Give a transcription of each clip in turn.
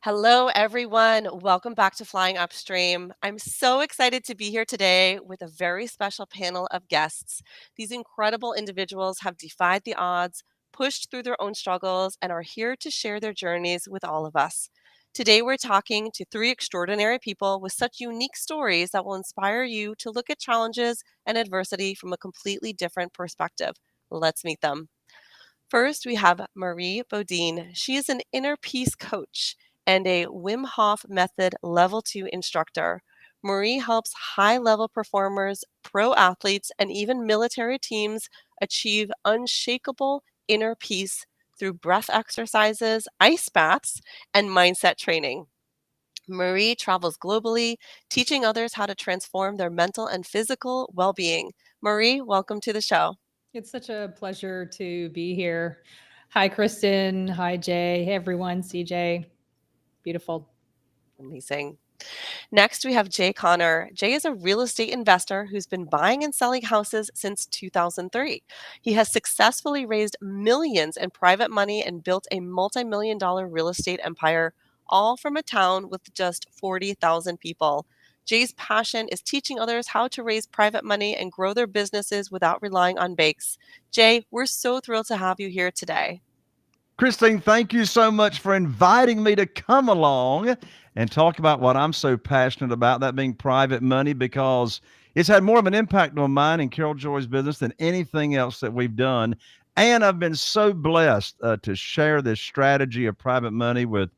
Hello, everyone. Welcome back to Flying Upstream. I'm so excited to be here today with a very special panel of guests. These incredible individuals have defied the odds, pushed through their own struggles, and are here to share their journeys with all of us. Today, we're talking to three extraordinary people with such unique stories that will inspire you to look at challenges and adversity from a completely different perspective. Let's meet them. First, we have Marie Bodine. She is an inner peace coach and a Wim Hof Method Level 2 instructor. Marie helps high level performers, pro athletes, and even military teams achieve unshakable inner peace through breath exercises, ice baths, and mindset training. Marie travels globally, teaching others how to transform their mental and physical well being. Marie, welcome to the show. It's such a pleasure to be here. Hi, Kristen. Hi, Jay. Hey, everyone. CJ. Beautiful. Amazing. Next, we have Jay Connor. Jay is a real estate investor who's been buying and selling houses since 2003. He has successfully raised millions in private money and built a multi-million dollar real estate empire, all from a town with just 40,000 people. Jay's passion is teaching others how to raise private money and grow their businesses without relying on banks. Jay, we're so thrilled to have you here today. Kristyn, thank you so much for inviting me to come along and talk about what I'm so passionate about, that being private money, because it's had more of an impact on mine and Carol Joy's business than anything else that we've done. And I've been so blessed to share this strategy of private money with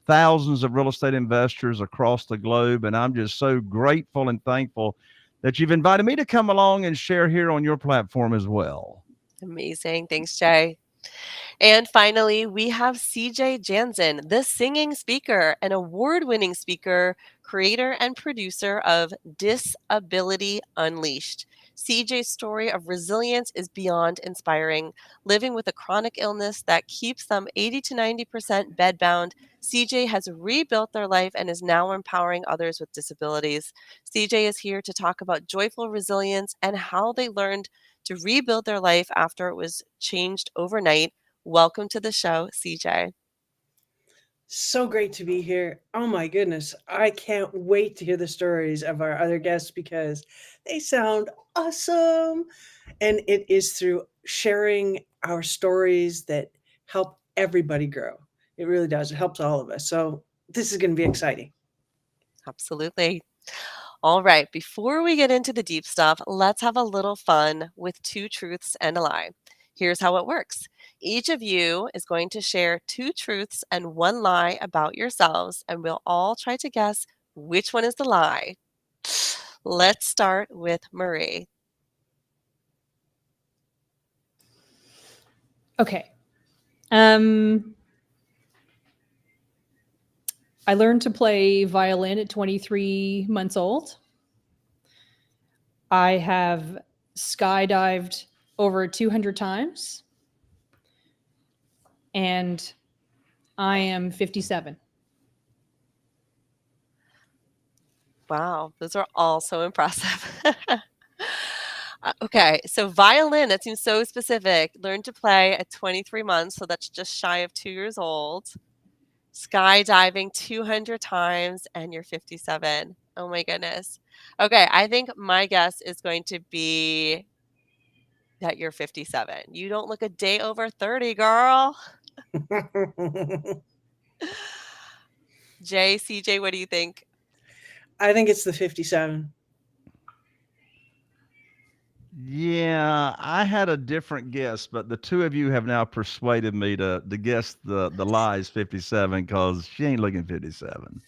thousands of real estate investors across the globe. And I'm just so grateful and thankful that you've invited me to come along and share here on your platform as well. Amazing. Thanks, Jay. And finally, we have CJ Janzen, the singing speaker, an award winning speaker, creator, and producer of Disability Unleashed. CJ's story of resilience is beyond inspiring. Living with a chronic illness that keeps them 80 to 90% bedbound, CJ has rebuilt their life and is now empowering others with disabilities. CJ is here to talk about joyful resilience and how they learned to rebuild their life after it was changed overnight. Welcome to the show, CJ. So great to be here. Oh my goodness. I can't wait to hear the stories of our other guests because they sound awesome. And it is through sharing our stories that help everybody grow. It really does. It helps all of us. So this is going to be exciting. Absolutely. All right, before we get into the deep stuff, let's have a little fun with two truths and a lie. Here's how it works. Each of you is going to share two truths and one lie about yourselves, and we'll all try to guess which one is the lie. Let's start with Marie. Okay. I learned to play violin at 23 months old. I have skydived over 200 times. And I am 57. Wow, those are all so impressive. Okay, so violin, that seems so specific. Learned to play at 23 months, so that's just shy of 2 years old. Skydiving 200 times, and you're 57. Oh my goodness. Okay, I think my guess is going to be that you're 57. You don't look a day over 30, girl. Jay, CJ, what do you think? I think it's the 57. Yeah, I had a different guess, but the two of you have now persuaded me to guess the lies 57 because she ain't looking 57.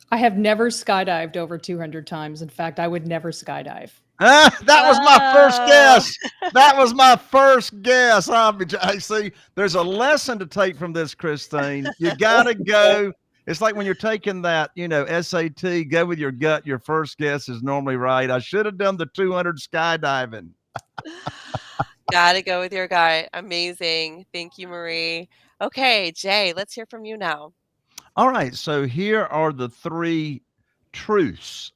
I have never skydived over 200 times. In fact, I would never skydive. That was my first Oh, guess. That was my first guess. I see. There's a lesson to take from this, Christine. You gotta go. It's like when you're taking that, SAT. Go with your gut. Your first guess is normally right. I should have done the 200 skydiving. gotta go with your guy. Amazing. Thank you, Marie. Okay, Jay, let's hear from you now. All right. So here are the three truths.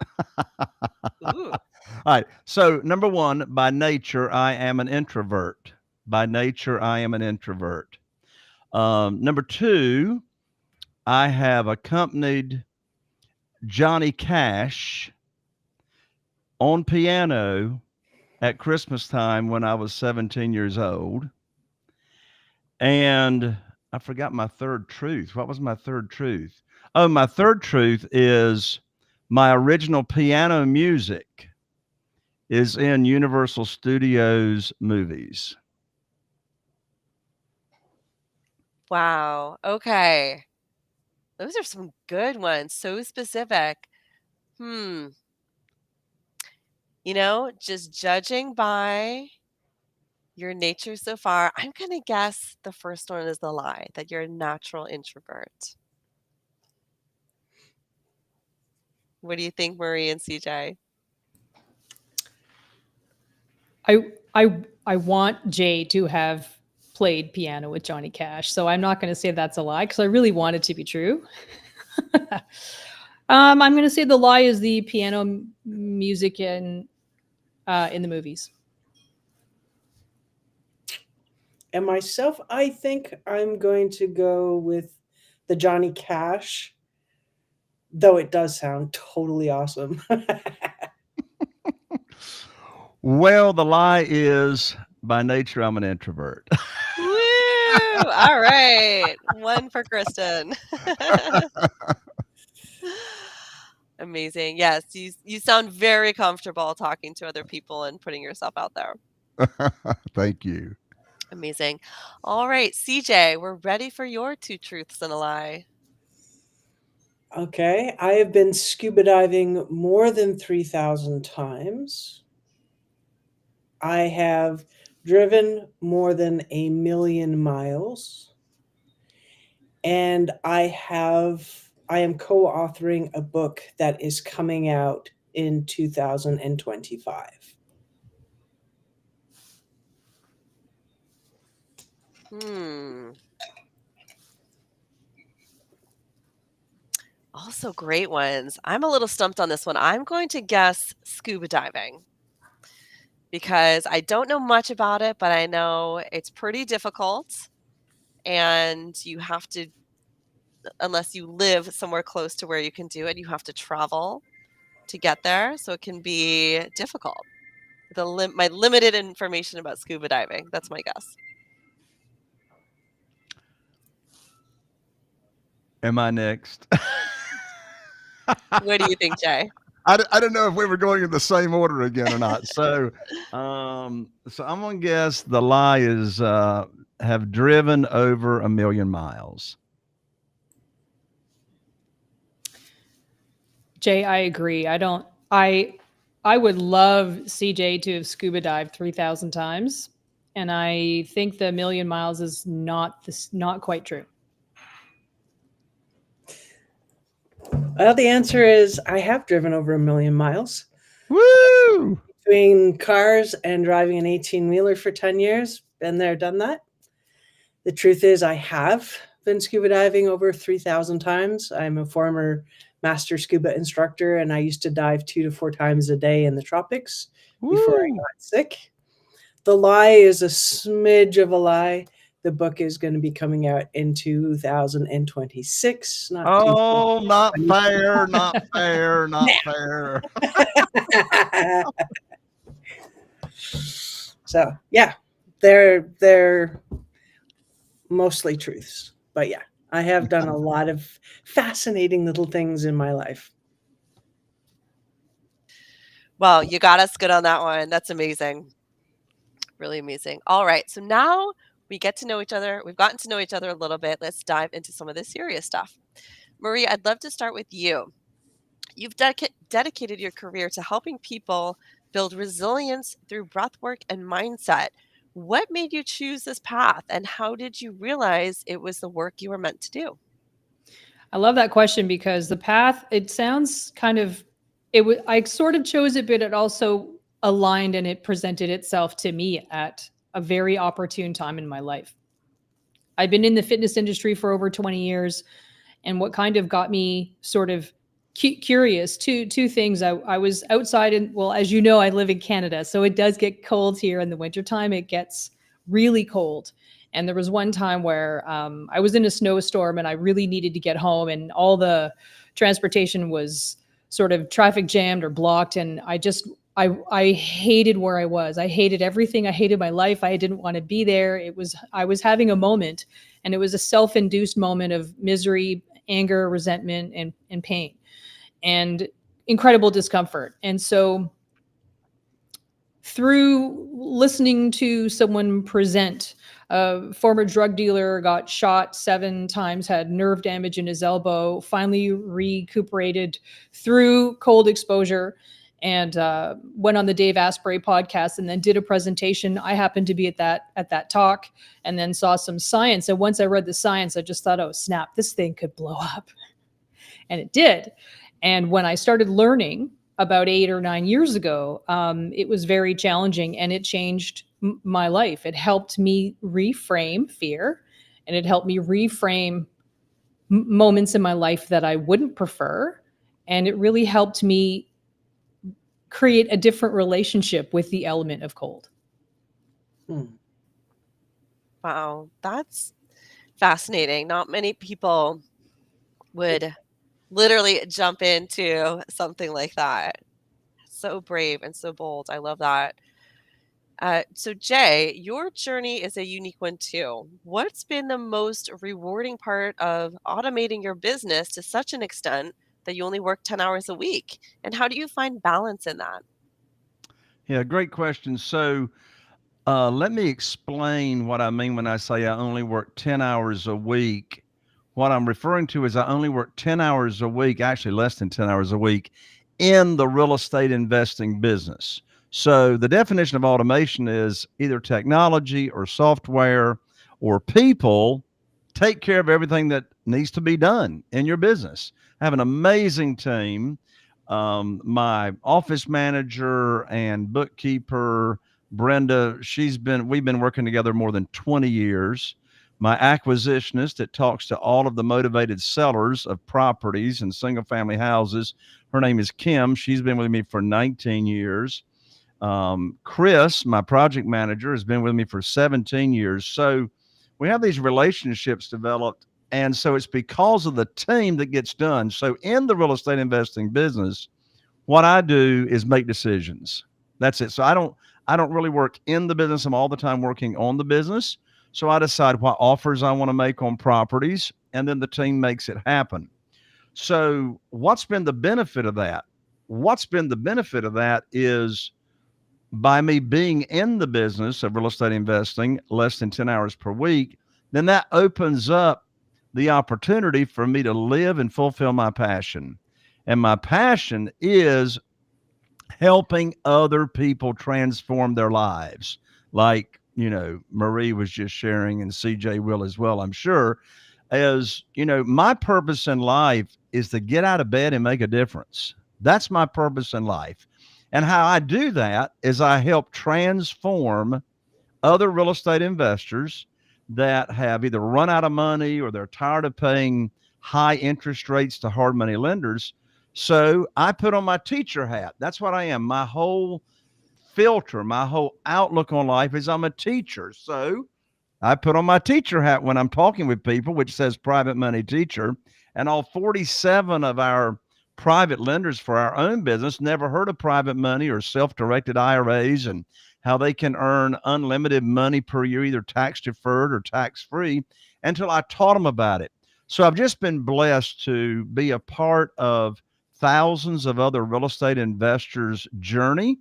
Ooh. All right. So, number one, by nature, I am an introvert. By nature, I am an introvert. Number two, I have accompanied Johnny Cash on piano at Christmas time when I was 17 years old. And I forgot my third truth. What was my third truth? Oh, my third truth is my original piano music is in Universal Studios movies. Wow. Okay. Those are some good ones. So specific. You know, just judging by your nature so far, I'm going to guess the first one is the lie, that you're a natural introvert. What do you think, Marie and CJ? I want Jay to have played piano with Johnny Cash, so I'm not going to say that's a lie because I really want it to be true. I'm going to say the lie is the piano music in the movies. And myself, I think I'm going to go with the Johnny Cash, though it does sound totally awesome. Well, the lie is by nature, I'm an introvert. Woo! All right. One for Kristyn. Amazing. Yes, you sound very comfortable talking to other people and putting yourself out there. Thank you. Amazing. All right, CJ, we're ready for your two truths and a lie. Okay, I have been scuba diving more than 3,000 times. I have driven more than 1,000,000 miles. And I am co-authoring a book that is coming out in 2025. Also great ones. I'm a little stumped on this one. I'm going to guess scuba diving because I don't know much about it, but I know it's pretty difficult and you have to, unless you live somewhere close to where you can do it, you have to travel to get there. So it can be difficult. My limited information about scuba diving. That's my guess. Am I next? What do you think, Jay? I didn't know if we were going in the same order again or not. So I'm going to guess the lie is have driven over 1,000,000 miles. Jay, I agree. I would love CJ to have scuba dived 3,000 times, and I think the 1,000,000 miles is not quite true. Well, the answer is I have driven over 1,000,000 miles. Woo! Between cars and driving an 18-wheeler for 10 years. Been there, done that. The truth is I have been scuba diving over 3,000 times. I'm a former master scuba instructor, and I used to dive 2 to 4 times a day in the tropics before I got sick. The lie is a smidge of a lie. The book is going to be coming out in 2026. Oh, not fair, not fair, not fair. So, yeah, they're mostly truths. But yeah, I have done a lot of fascinating little things in my life. Well, you got us good on that one. That's amazing. Really amazing. All right. So now we get to know each other. We've gotten to know each other a little bit. Let's dive into some of the serious stuff. Marie, I'd love to start with you. You've dedicated your career to helping people build resilience through breathwork and mindset. What made you choose this path, and how did you realize it was the work you were meant to do? I love that question because the path, it sounds kind of, I sort of chose it, but it also aligned and it presented itself to me at a very opportune time in my life. I've been in the fitness industry for over 20 years. And what kind of got me sort of curious, two things. I was outside, and well, as you know, I live in Canada, so it does get cold here in the wintertime. It gets really cold. And there was one time where I was in a snowstorm and I really needed to get home, and all the transportation was sort of traffic jammed or blocked. And I hated where I was. I hated everything. I hated my life. I didn't want to be there. I was having a moment, and it was a self-induced moment of misery, anger, resentment, and pain, and incredible discomfort. And so through listening to someone present, a former drug dealer got shot 7 times, had nerve damage in his elbow, finally recuperated through cold exposure, and went on the Dave Asprey podcast, and then did a presentation. I happened to be at that talk, and then saw some science. And once I read the science, I just thought, oh snap, this thing could blow up. And it did. And when I started learning about 8 or 9 years ago, it was very challenging, and it changed my life. It helped me reframe fear, and it helped me reframe moments in my life that I wouldn't prefer. And it really helped me create a different relationship with the element of cold. Wow, that's fascinating. Not many people would literally jump into something like that. So brave and so bold. I love that. So Jay, your journey is a unique one too. What's been the most rewarding part of automating your business to such an extent that you only work 10 hours a week? And how do you find balance in that? Yeah, great question. So let me explain what I mean when I say I only work 10 hours a week. What I'm referring to is I only work 10 hours a week, actually less than 10 hours a week, in the real estate investing business. So the definition of automation is either technology or software or people take care of everything that needs to be done in your business. I have an amazing team. My office manager and bookkeeper, Brenda, we've been working together more than 20 years. My acquisitionist that talks to all of the motivated sellers of properties and single family houses, her name is Kim. She's been with me for 19 years. Chris, my project manager, has been with me for 17 years. So we have these relationships developed. And so it's because of the team that gets done. So in the real estate investing business, what I do is make decisions. That's it. So I don't really work in the business. I'm all the time working on the business. So I decide what offers I want to make on properties, and then the team makes it happen. So what's been the benefit of that? What's been the benefit of that is by me being in the business of real estate investing less than 10 hours per week, then that opens up the opportunity for me to live and fulfill my passion. And my passion is helping other people transform their lives. Like, Marie was just sharing, and CJ will as well, I'm sure. As my purpose in life is to get out of bed and make a difference. That's my purpose in life. And how I do that is I help transform other real estate investors that have either run out of money or they're tired of paying high interest rates to hard money lenders. So I put on my teacher hat. That's what I am. My whole filter, my whole outlook on life is I'm a teacher. So I put on my teacher hat when I'm talking with people, which says private money teacher. And all 47 of our private lenders for our own business never heard of private money or self-directed IRAs and how they can earn unlimited money per year, either tax deferred or tax free, until I taught them about it. So I've just been blessed to be a part of thousands of other real estate investors' journey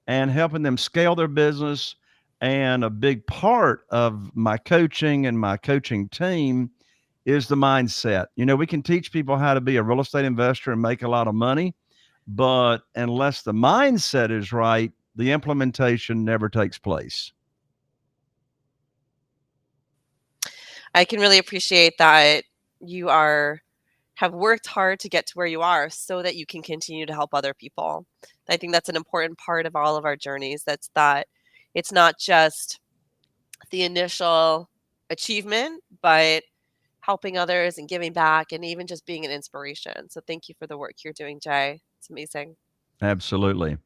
and helping them scale their business. And a big part of my coaching and my coaching team is the mindset. We can teach people how to be a real estate investor and make a lot of money, but unless the mindset is right, the implementation never takes place. I can really appreciate that you have worked hard to get to where you are so that you can continue to help other people. I think that's an important part of all of our journeys. That's that it's not just the initial achievement, but helping others and giving back and even just being an inspiration. So thank you for the work you're doing, Jay. It's amazing. Absolutely.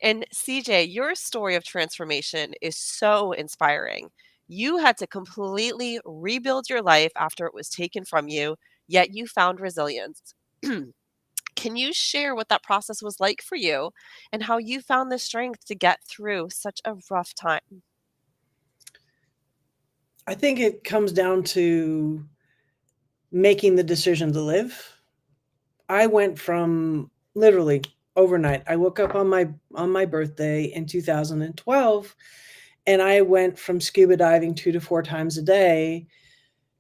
And CJ, your story of transformation is so inspiring. You had to completely rebuild your life after it was taken from you, yet you found resilience. Can you share what that process was like for you and how you found the strength to get through such a rough time? I think it comes down to making the decision to live. I went from literally overnight. I woke up on my birthday in 2012, and I went from scuba diving 2 to 4 times a day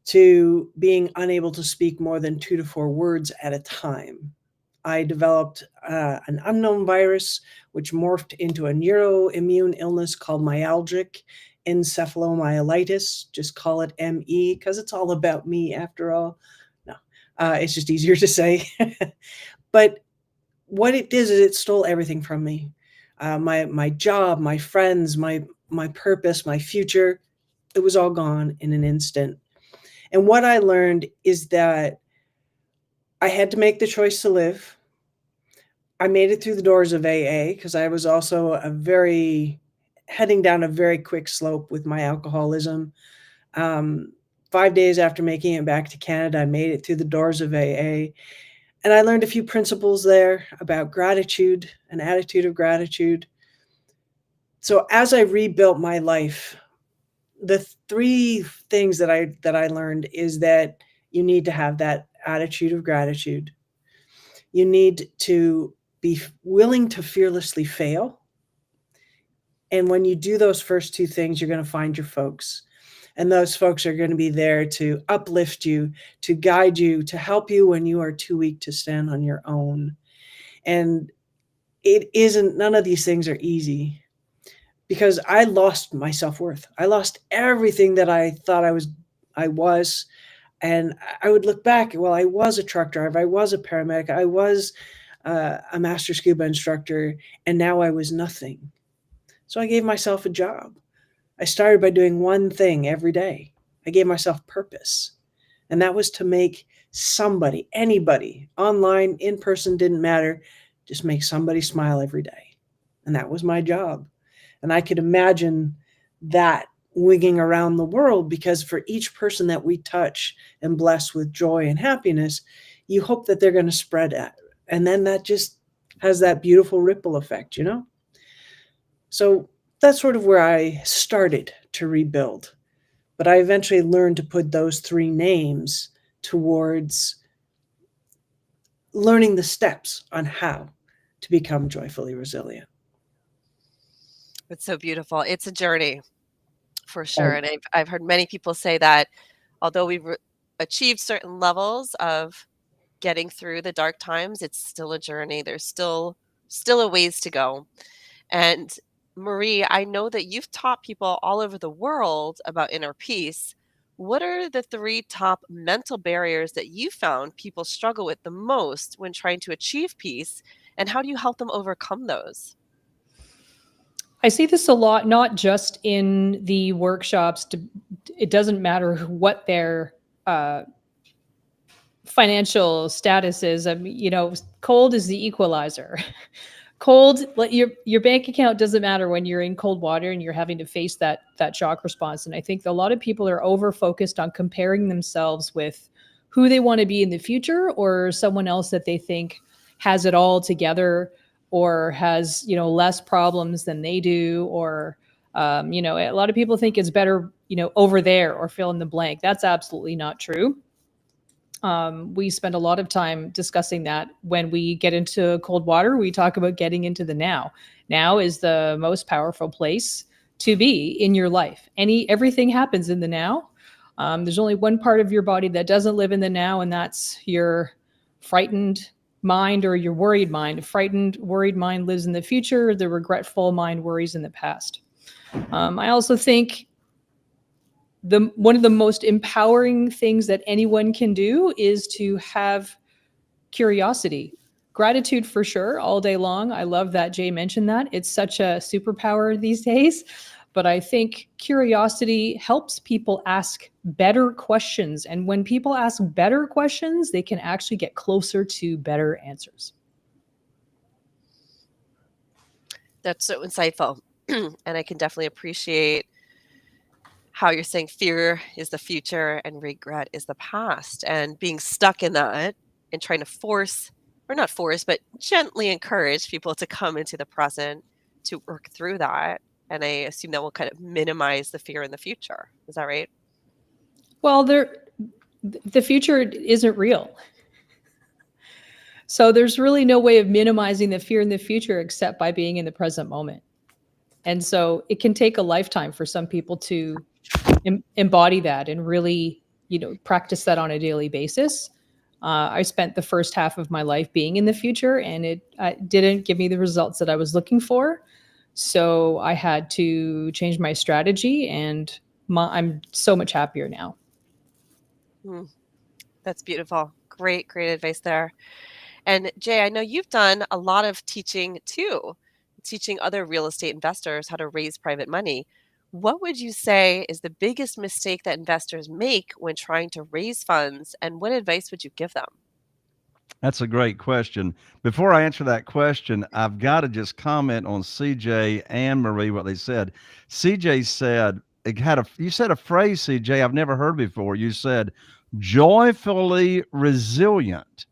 to being unable to speak more than 2 to 4 words at a time. I developed an unknown virus, which morphed into a neuroimmune illness called myalgic encephalomyelitis. Just call it ME because it's all about me after all. No, it's just easier to say. But what it did is it stole everything from me. My job, my friends, my purpose, my future. It was all gone in an instant. And what I learned is that I had to make the choice to live. I made it through the doors of AA because I was also heading down a very quick slope with my alcoholism. 5 days after making it back to Canada, I made it through the doors of AA. And I learned a few principles there about gratitude, an attitude of gratitude. So as I rebuilt my life, the 3 things that I learned is that you need to have that attitude of gratitude. You need to be willing to fearlessly fail. And when you do those first 2 things, you're going to find your folks. And those folks are going to be there to uplift you, to guide you, to help you when you are too weak to stand on your own. And none of these things are easy because I lost my self-worth. I lost everything that I thought I was. And I would look back, well, I was a truck driver, I was a paramedic, I was a master scuba instructor, and now I was nothing. So I gave myself a job. I started by doing one thing every day. I gave myself purpose. And that was to make somebody, anybody, online, in person, didn't matter, just make somebody smile every day. And that was my job. And I could imagine that winging around the world because for each person that we touch and bless with joy and happiness, you hope that they're going to spread it. And then that just has that beautiful ripple effect, you know? So that's sort of where I started to rebuild. But I eventually learned to put those 3 names towards learning the steps on how to become joyfully resilient. It's so beautiful. It's a journey for sure. Right. And I've heard many people say that although we've achieved certain levels of getting through the dark times, it's still a journey. There's still a ways to go. And Marie, I know that you've taught people all over the world about inner peace. What are the 3 top mental barriers that you found people struggle with the most when trying to achieve peace? And how do you help them overcome those? I see this a lot, not just in the workshops. It doesn't matter what their financial status is. I mean, cold is the equalizer. Cold, your bank account doesn't matter when you're in cold water and you're having to face that shock response. And I think a lot of people are over focused on comparing themselves with who they want to be in the future or someone else that they think has it all together or has less problems than they do, or a lot of people think it's better over there or fill in the blank. That's absolutely not true. We spend a lot of time discussing that. When we get into cold water, we talk about getting into the now. Now is the most powerful place to be in your life. Everything happens in the now. There's only one part of your body that doesn't live in the now, and that's your frightened mind or your worried mind. A frightened, worried mind lives in the future. The regretful mind worries in the past. I also think one of the most empowering things that anyone can do is to have curiosity. Gratitude for sure, all day long. I love that Jay mentioned that. It's such a superpower these days. But I think curiosity helps people ask better questions. And when people ask better questions, they can actually get closer to better answers. That's so insightful. And I can definitely appreciate how you're saying fear is the future and regret is the past, and being stuck in that and trying to force, or not force, but gently encourage people to come into the present to work through that. And I assume that will kind of minimize the fear in the future. Is that right? Well, the future isn't real. So there's really no way of minimizing the fear in the future except by being in the present moment. And so it can take a lifetime for some people to embody that and really, practice that on a daily basis. I spent the first half of my life being in the future, and it didn't give me the results that I was looking for. So I had to change my strategy, and I'm so much happier now. Mm, that's beautiful. Great, great advice there. And Jay, I know you've done a lot of teaching too, teaching other real estate investors how to raise private money. What would you say is the biggest mistake that investors make when trying to raise funds, and what advice would you give them? That's a great question. Before I answer that question, I've got to just comment on CJ and Marie what they said. CJ said you said a phrase, CJ, I've never heard before. You said joyfully resilient.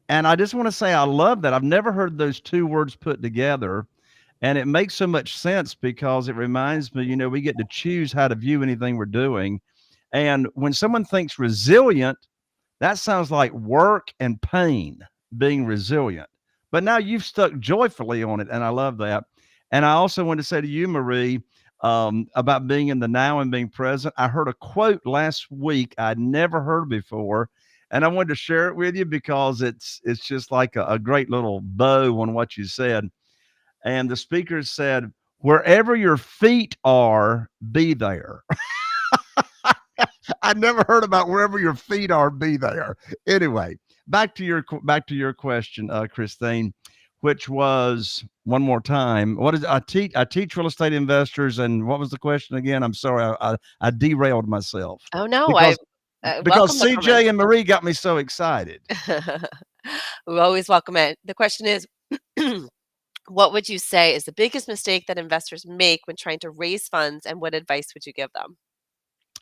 And I just want to say I love that. I've never heard those two words put together. And it makes so much sense because it reminds me, we get to choose how to view anything we're doing. And when someone thinks resilient, that sounds like work and pain, being resilient. But now you've stuck joyfully on it, and I love that. And I also want to say to you, Marie, about being in the now and being present. I heard a quote last week I'd never heard before, and I wanted to share it with you because it's just like a great little bow on what you said. And the speaker said, "Wherever your feet are, be there." I never heard about wherever your feet are, be there. Anyway, back to your question, Kristyn, which was one more time. What is I teach real estate investors, and what was the question again? I'm sorry, I derailed myself Oh no, because I because welcome the CJ comments. and Marie got me so excited. We always welcome it. The question is, what would you say is the biggest mistake that investors make when trying to raise funds, and what advice would you give them?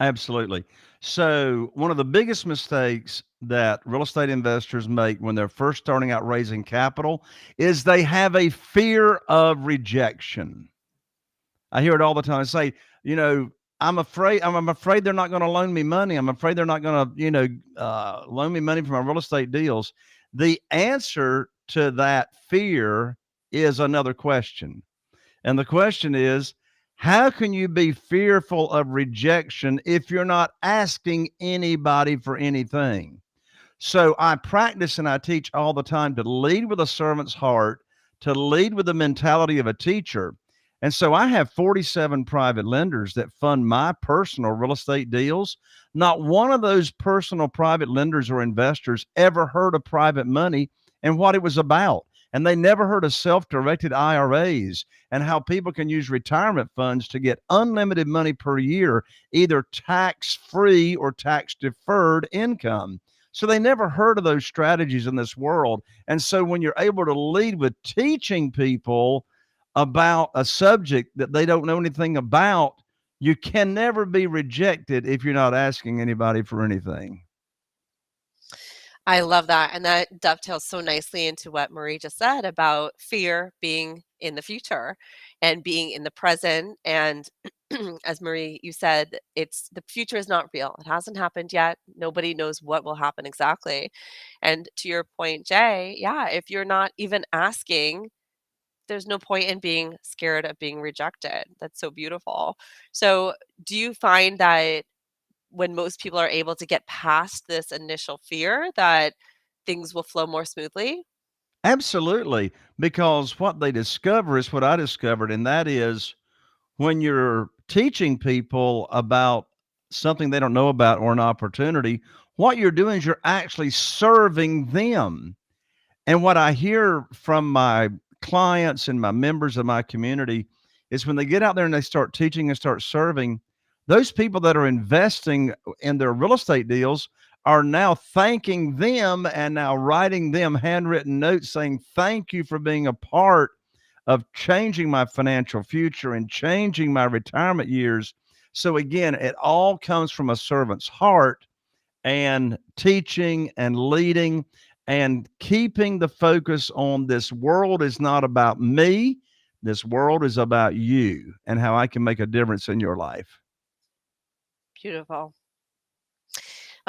Absolutely. So, one of the biggest mistakes that real estate investors make when they're first starting out raising capital is they have a fear of rejection. I hear it all the time. I say, I'm afraid they're not going to loan me money. I'm afraid they're not going to, loan me money for my real estate deals. The answer to that fear is another question. And the question is, how can you be fearful of rejection if you're not asking anybody for anything? So I practice and I teach all the time to lead with a servant's heart, to lead with the mentality of a teacher. And so I have 47 private lenders that fund my personal real estate deals. Not one of those personal private lenders or investors ever heard of private money and what it was about. And they never heard of self-directed IRAs and how people can use retirement funds to get unlimited money per year, either tax-free or tax-deferred income. So they never heard of those strategies in this world. And so when you're able to lead with teaching people about a subject that they don't know anything about, you can never be rejected if you're not asking anybody for anything. I love that. And that dovetails so nicely into what Marie just said about fear being in the future and being in the present. And as Marie, you said, the future is not real. It hasn't happened yet. Nobody knows what will happen exactly. And to your point, Jay, yeah, if you're not even asking, there's no point in being scared of being rejected. That's so beautiful. So do you find that when most people are able to get past this initial fear, that things will flow more smoothly? Absolutely. Because what they discover is what I discovered, and that is when you're teaching people about something they don't know about or an opportunity, what you're doing is you're actually serving them. And what I hear from my clients and my members of my community is when they get out there and they start teaching and start serving, those people that are investing in their real estate deals are now thanking them and now writing them handwritten notes saying, "Thank you for being a part of changing my financial future and changing my retirement years." So again, it all comes from a servant's heart, and teaching and leading and keeping the focus on this world is not about me. This world is about you and how I can make a difference in your life. Beautiful.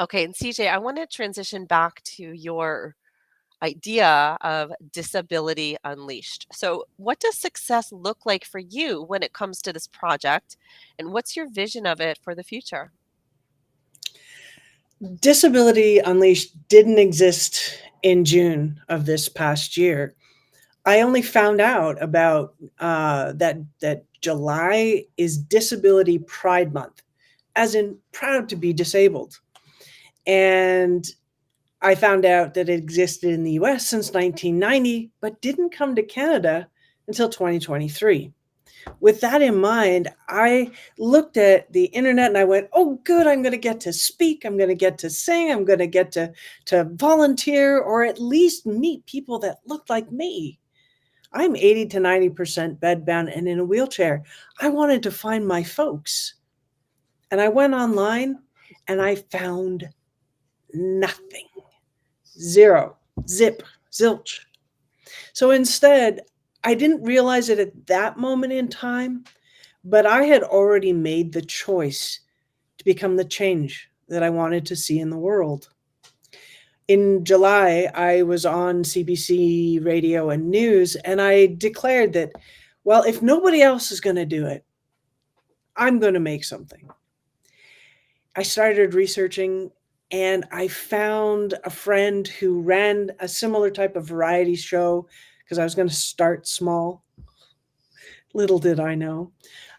Okay, and CJ, I want to transition back to your idea of disability unleashed. So, what does success look like for you when it comes to this project? And what's your vision of it for the future? Disability Unleashed didn't exist in June of this past year. I only found out about that July is Disability Pride Month, as in proud to be disabled. And I found out that it existed in the US since 1990, but didn't come to Canada until 2023. With that in mind, I looked at the internet and I went, oh, good, I'm going to get to speak. I'm going to get to sing. I'm going to get to volunteer or at least meet people that look like me. I'm 80 to 90% bedbound and in a wheelchair. I wanted to find my folks. And I went online and I found nothing. Zero, zip, zilch. So instead, I didn't realize it at that moment in time, but I had already made the choice to become the change that I wanted to see in the world. In July, I was on CBC radio and news, and I declared that, well, if nobody else is going to do it, I'm going to make something. I started researching, and I found a friend who ran a similar type of variety show because I was going to start small. Little did I know.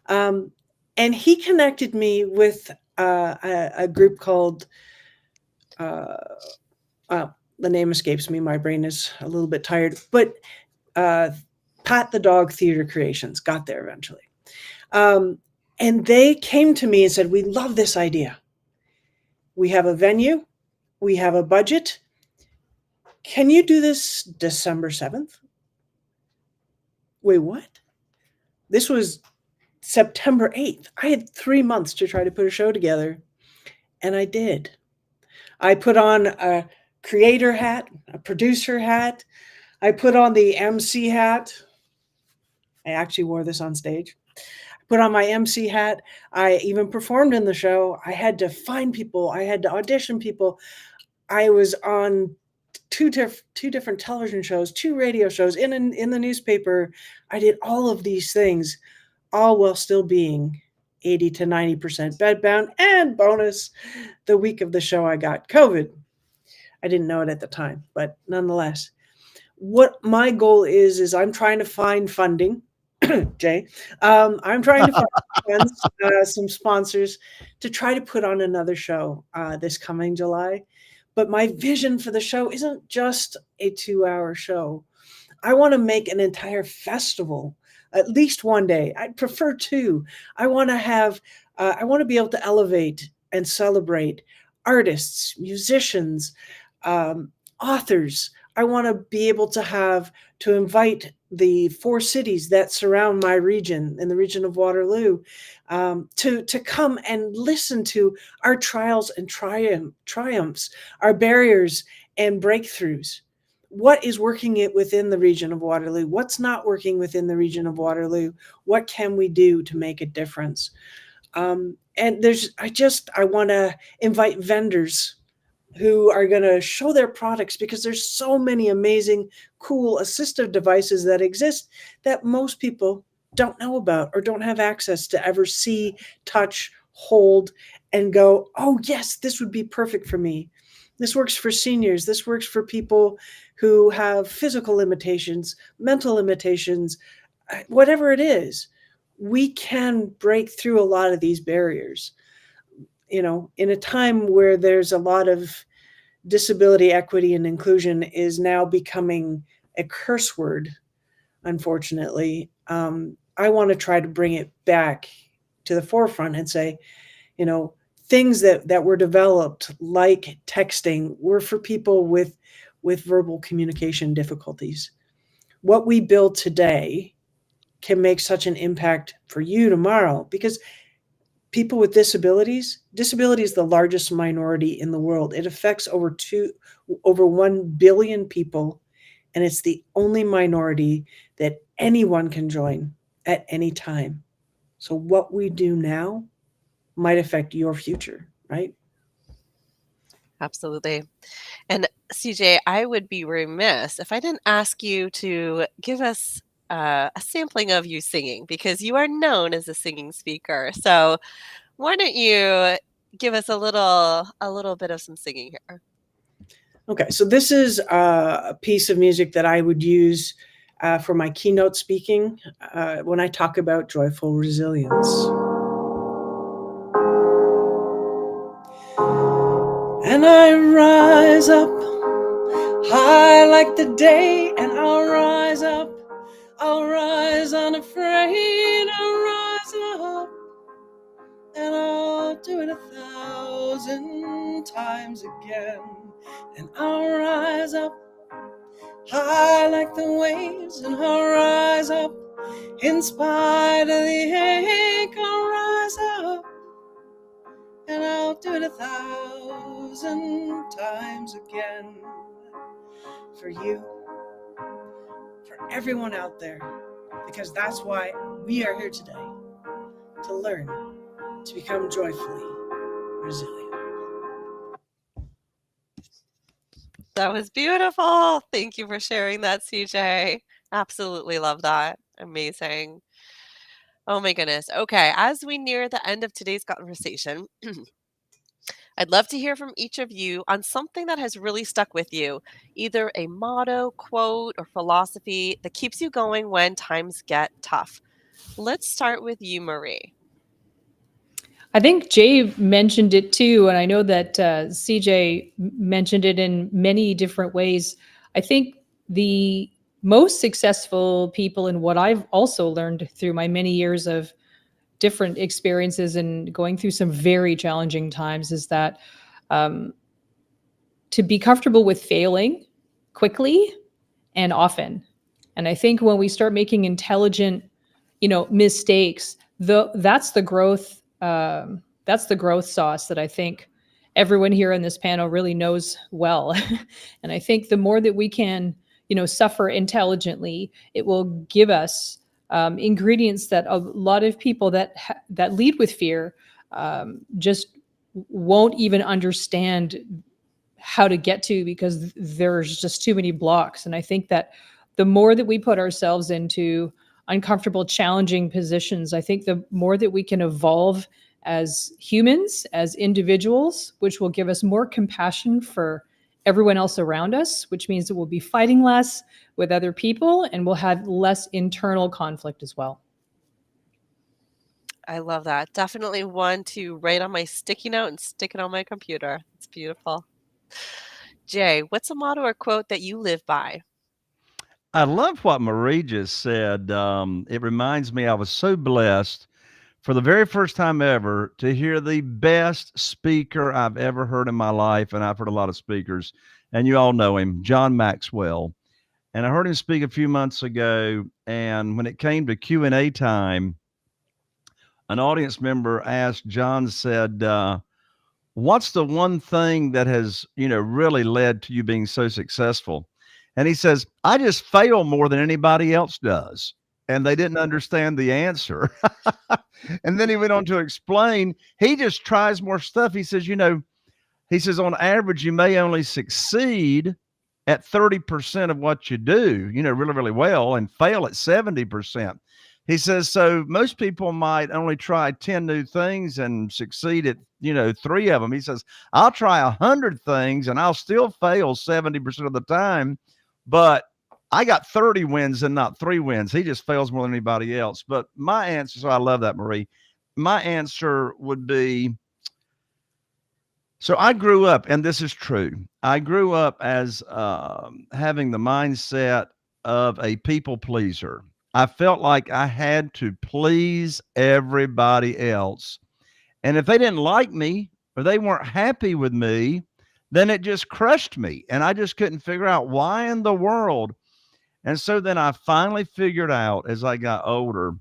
And he connected me with a group called, the name escapes me. My brain is a little bit tired, but Pat the Dog Theater Creations got there eventually. And they came to me and said, we love this idea. We have a venue. We have a budget. Can you do this December 7th? Wait, what? This was September 8th. I had 3 months to try to put a show together, and I did. I put on a creator hat, a producer hat. I put on the MC hat. I actually wore this on stage. I put on my MC hat. I even performed in the show. I had to find people. I had to audition people. I was on two different television shows, 2 radio shows, in the newspaper. I did all of these things, all while still being 80 to 90% bedbound. And bonus, the week of the show, I got COVID. I didn't know it at the time, but nonetheless, what my goal is I'm trying to find funding, Jay. I'm trying to find friends, some sponsors to try to put on another show this coming July. But my vision for the show isn't just a 2-hour show. I want to make an entire festival, at least one day. I'd prefer 2. I want to be able to elevate and celebrate artists, musicians, authors. I want to be able to invite the 4 cities that surround my region, in the region of Waterloo, to come and listen to our trials and triumphs, our barriers and breakthroughs. What is working within the region of Waterloo? What's not working within the region of Waterloo? What can we do to make a difference? And I want to invite vendors who are going to show their products, because there's so many amazing, cool assistive devices that exist that most people don't know about or don't have access to ever see, touch, hold, and go, oh, yes, this would be perfect for me. This works for seniors. This works for people who have physical limitations, mental limitations, whatever it is. We can break through a lot of these barriers. In a time where there's a lot of disability equity and inclusion is now becoming a curse word, unfortunately. I want to try to bring it back to the forefront and say, things that were developed, like texting, were for people with verbal communication difficulties. What we build today can make such an impact for you tomorrow, because people with disabilities. Disability is the largest minority in the world. It affects over 1 billion people, and it's the only minority that anyone can join at any time. So what we do now might affect your future, right? Absolutely. And CJ, I would be remiss if I didn't ask you to give us a sampling of you singing, because you are known as a singing speaker. So why don't you give us a little bit of some singing here? Okay, so this is a piece of music that I would use for my keynote speaking when I talk about joyful resilience. And I rise up high like the day, and I'll rise up, I'll rise unafraid, I'll rise up, and I'll do it 1,000 times again. And I'll rise up high like the waves, and I'll rise up in spite of the ache. I'll rise up, and I'll do it 1,000 times again. For you, for everyone out there, because that's why we are here today, to learn to become joyfully resilient. That was beautiful. Thank you for sharing that, CJ. Absolutely love that. Amazing. Oh my goodness. Okay, as we near the end of today's conversation, I'd love to hear from each of you on something that has really stuck with you, either a motto, quote, or philosophy that keeps you going when times get tough. Let's start with you, Marie. I think Jay mentioned it too, and I know that CJ mentioned it in many different ways. I think the most successful people, and what I've also learned through my many years of different experiences and going through some very challenging times, is that to be comfortable with failing quickly and often. And I think when we start making intelligent, mistakes, that's the growth. That's the growth sauce that I think everyone here in this panel really knows well. And I think the more that we can, suffer intelligently, it will give us ingredients that a lot of people that lead with fear just won't even understand how to get to, because there's just too many blocks. And I think that the more that we put ourselves into uncomfortable, challenging positions, I think the more that we can evolve as humans, as individuals, which will give us more compassion for everyone else around us, which means that we'll be fighting less with other people and we'll have less internal conflict as well. I love that. Definitely one to write on my sticky note and stick it on my computer. It's beautiful. Jay, what's a motto or quote that you live by? I love what Marie just said. It reminds me, I was so blessed for the very first time ever to hear the best speaker I've ever heard in my life. And I've heard a lot of speakers, and you all know him, John Maxwell. And I heard him speak a few months ago. And when it came to Q&A time, an audience member asked John, said, what's the one thing that has, really led to you being so successful? And he says, I just fail more than anybody else does. And they didn't understand the answer. And then he went on to explain, he just tries more stuff. He says, he says, on average, you may only succeed at 30% of what you do, really, really well, and fail at 70%. He says, so most people might only try 10 new things and succeed at, 3 of them. He says, I'll try 100 things and I'll still fail 70% of the time, but I got 30 wins and not 3 wins. He just fails more than anybody else. But my answer, so I love that, Marie. My answer would be, so I grew up, and this is true, I grew up as having the mindset of a people pleaser. I felt like I had to please everybody else. And if they didn't like me or they weren't happy with me, then it just crushed me. And I just couldn't figure out why in the world. And so then I finally figured out as I got older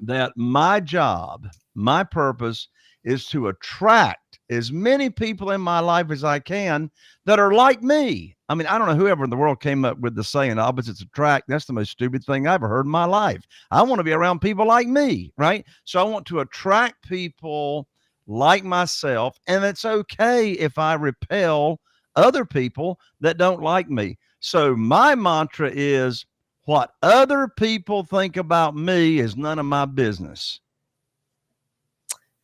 that my job My purpose is to attract as many people in my life as I can that are like me. I mean, I don't know whoever in the world came up with the saying opposites attract. That's the most stupid thing I ever heard in my life. I want to be around people like me, right? So I want to attract people like myself. And it's okay if I repel other people that don't like me. So my mantra is what other people think about me is none of my business.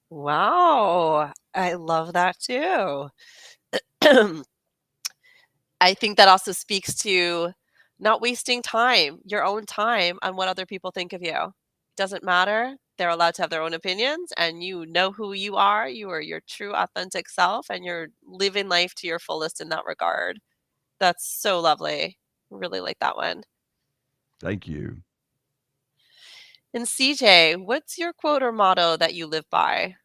Wow, I love that too. I think that also speaks to not wasting time, your own time, on what other people think of you. Doesn't matter. They're allowed to have their own opinions, and you know who you are. You are your true, authentic self, and you're living life to your fullest in that regard. That's so lovely. Really like that one. Thank you. And CJ, what's your quote or motto that you live by?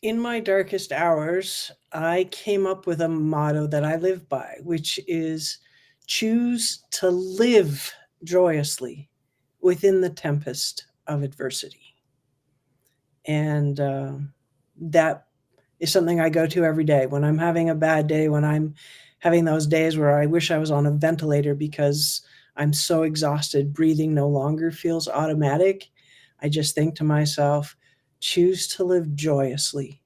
In my darkest hours, I came up with a motto that I live by, which is choose to live joyously within the tempest of adversity. And that is something I go to every day when I'm having a bad day, when I'm having those days where I wish I was on a ventilator because I'm so exhausted, breathing no longer feels automatic. I just think to myself, choose to live joyously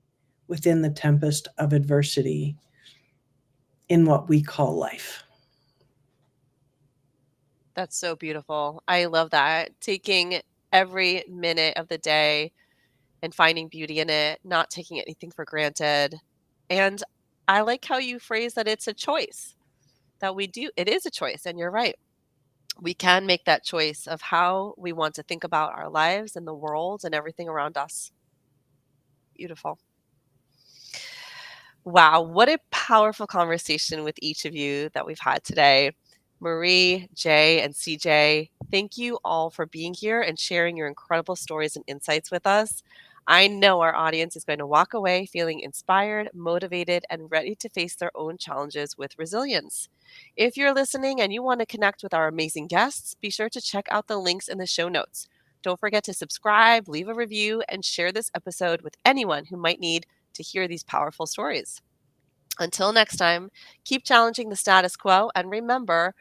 within the tempest of adversity in what we call life. That's so beautiful. I love that. Taking every minute of the day and finding beauty in it, not taking anything for granted. And I like how you phrase that it's a choice that we do. It is a choice. And you're right. We can make that choice of how we want to think about our lives and the world and everything around us. Beautiful. Wow, what a powerful conversation with each of you that we've had today. Marie, Jay, and CJ, thank you all for being here and sharing your incredible stories and insights with us. I know our audience is going to walk away feeling inspired, motivated, and ready to face their own challenges with resilience. If you're listening and you want to connect with our amazing guests, be sure to check out the links in the show notes. Don't forget to subscribe, leave a review, and share this episode with anyone who might need to hear these powerful stories. Until next time, keep challenging the status quo and remember,